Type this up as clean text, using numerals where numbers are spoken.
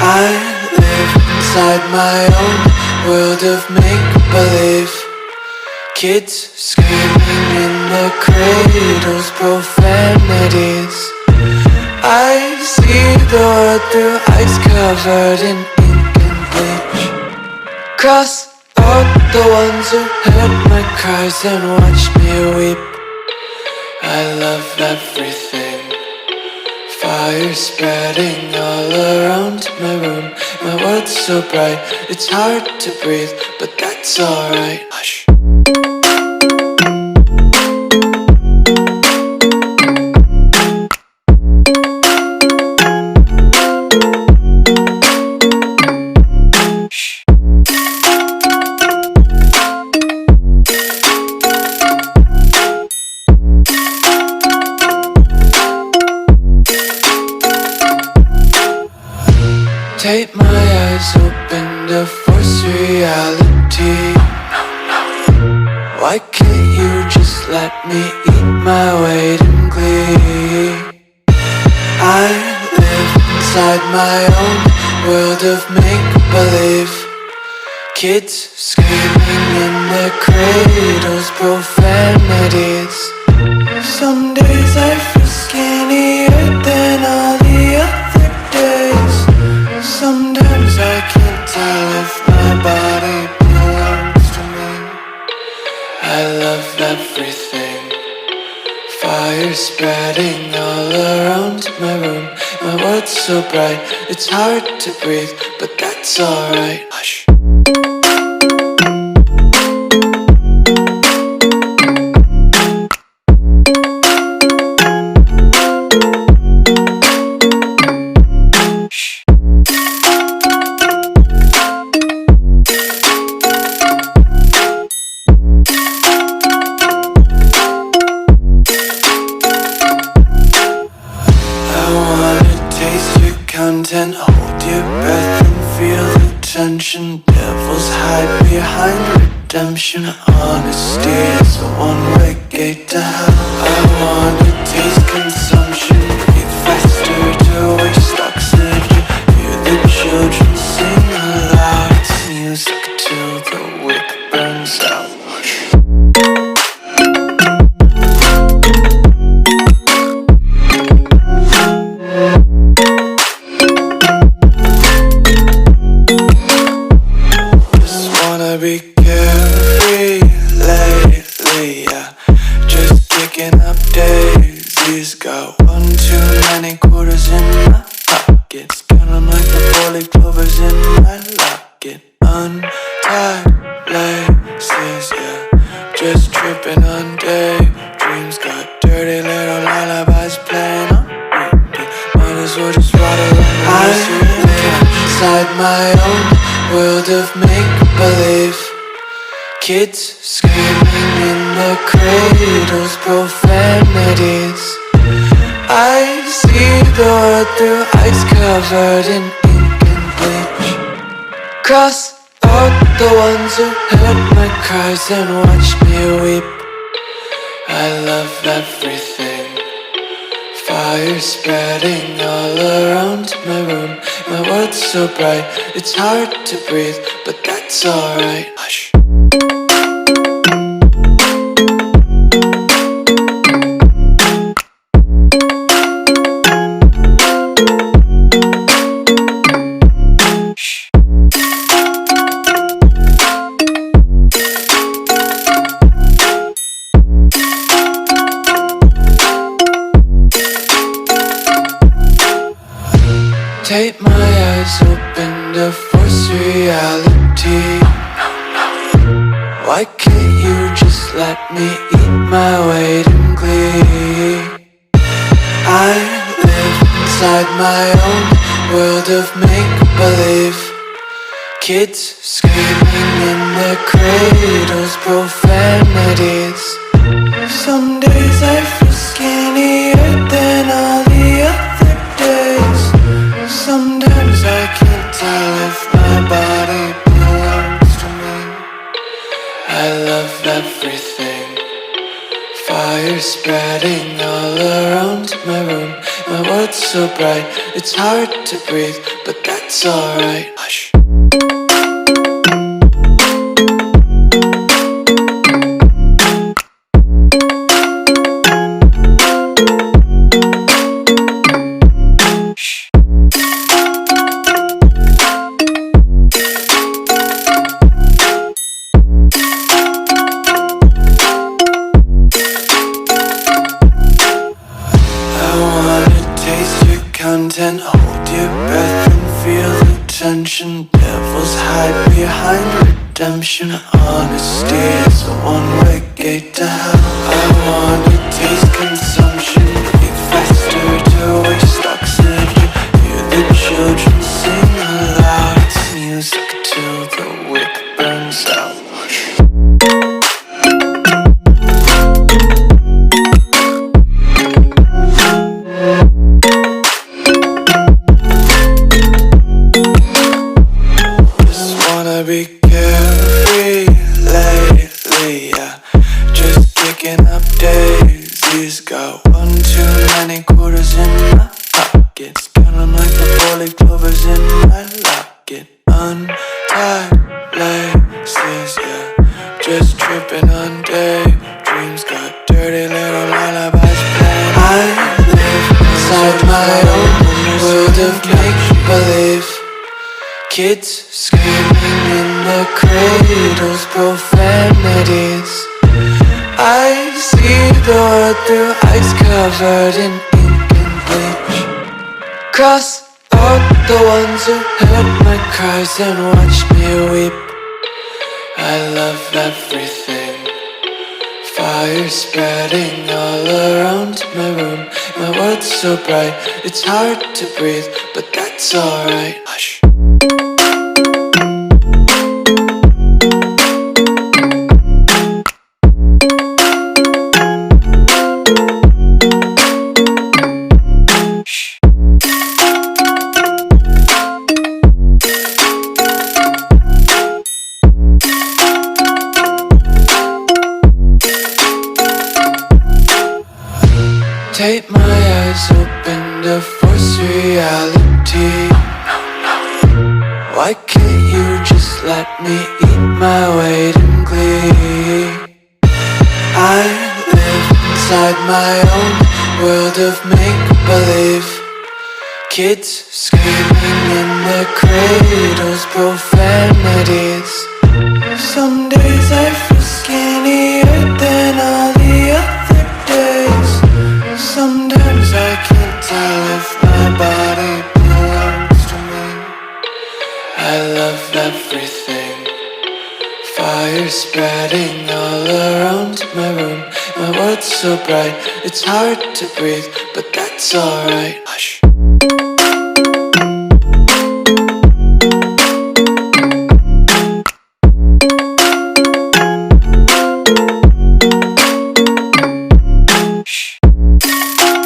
I live inside my own world of make-believe. Kids screaming in their cradles, profanities. I see the world through ice covered in ink and bleach. Cross out the ones who heard my cries and watched me weep. I love everything. Fire spreading all around my room. My world's so bright, it's hard to breathe, but that's alright. Hush. Tape my eyes open to force reality. Why can't you just let me eat my weight in glee? I live inside my own world of make-believe. Kids screaming in their cradles, profanities. Some days I feel skinnier than all the other days. Sometimes I can't tell if my body belongs to me. I love everything. Fire spreading all around my room. My world's so bright, it's hard to breathe, but that's alright. Hush. Content, hold your breath and feel the tension. Devils hide behind redemption. Honesty is a one-way gate to hell. I wanna taste consumption, breathe faster to waste oxygen. Hear the children sing aloud. It's music till the wick burns out. Be carefree lately, yeah. Just kicking up daisies. Got one too many quarters in my pockets. Count 'em like the 4-leaf clovers in my locket. Untied laces, yeah. Just tripping on daydreams. Got dirty little lullabies playing on repeat. Might as well just ride around the I live inside my own world of make-believe. Kids screaming in their cradles, profanities. I see the world through ice covered in ink and bleach. Cross out the ones who heard my cries and watched me weep. I love everything. Fire spreading all around my room. My world's so bright, it's hard to breathe, but that's alright. Hush. Tape my eyes open to force reality. Why can't you just let me eat my weight in glee? I live inside my own world of make-believe. Kids screaming in their cradles, profanities. Some days I feel skinnier than all the other days. Sometimes I can't tell if my body belongs to me. I love everything. Fire spreading all around my room. My world's so bright, it's hard to breathe, but that's alright. Hush. Content, hold your breath and feel the tension. Devils hide behind redemption. Honesty is a one-way gate to hell. I wanna taste consumption, breathe faster to waste oxygen. Hear the children sing aloud. It's music till the wick burns out. Be carefree lately, yeah. Just picking up daisies. Got one too many quarters in my pockets. Count 'em like the four-leaf clovers in my locket. Untied laces, yeah. Just tripping on daydreams. Got dirty little lullabies playing. I live inside my own world of make-believe. Kids screaming in their cradles, profanities. I see the world through ice covered in ink and bleach. Cross out the ones who heard my cries and watched me weep. I love everything. Fire spreading all around my room. My world's so bright, it's hard to breathe, but that's alright. Hush. Take my eyes open to force reality. Why can't you just let me eat my weight in glee? I live inside my own world of make-believe. Kids screaming in their cradles, profanities. Some days I feel skinnier than all the other days. Sometimes I can't tell if my body belongs to me. I love everything. Fire spreading all around my room. My world's so bright, it's hard to breathe, but that's alright. Hush.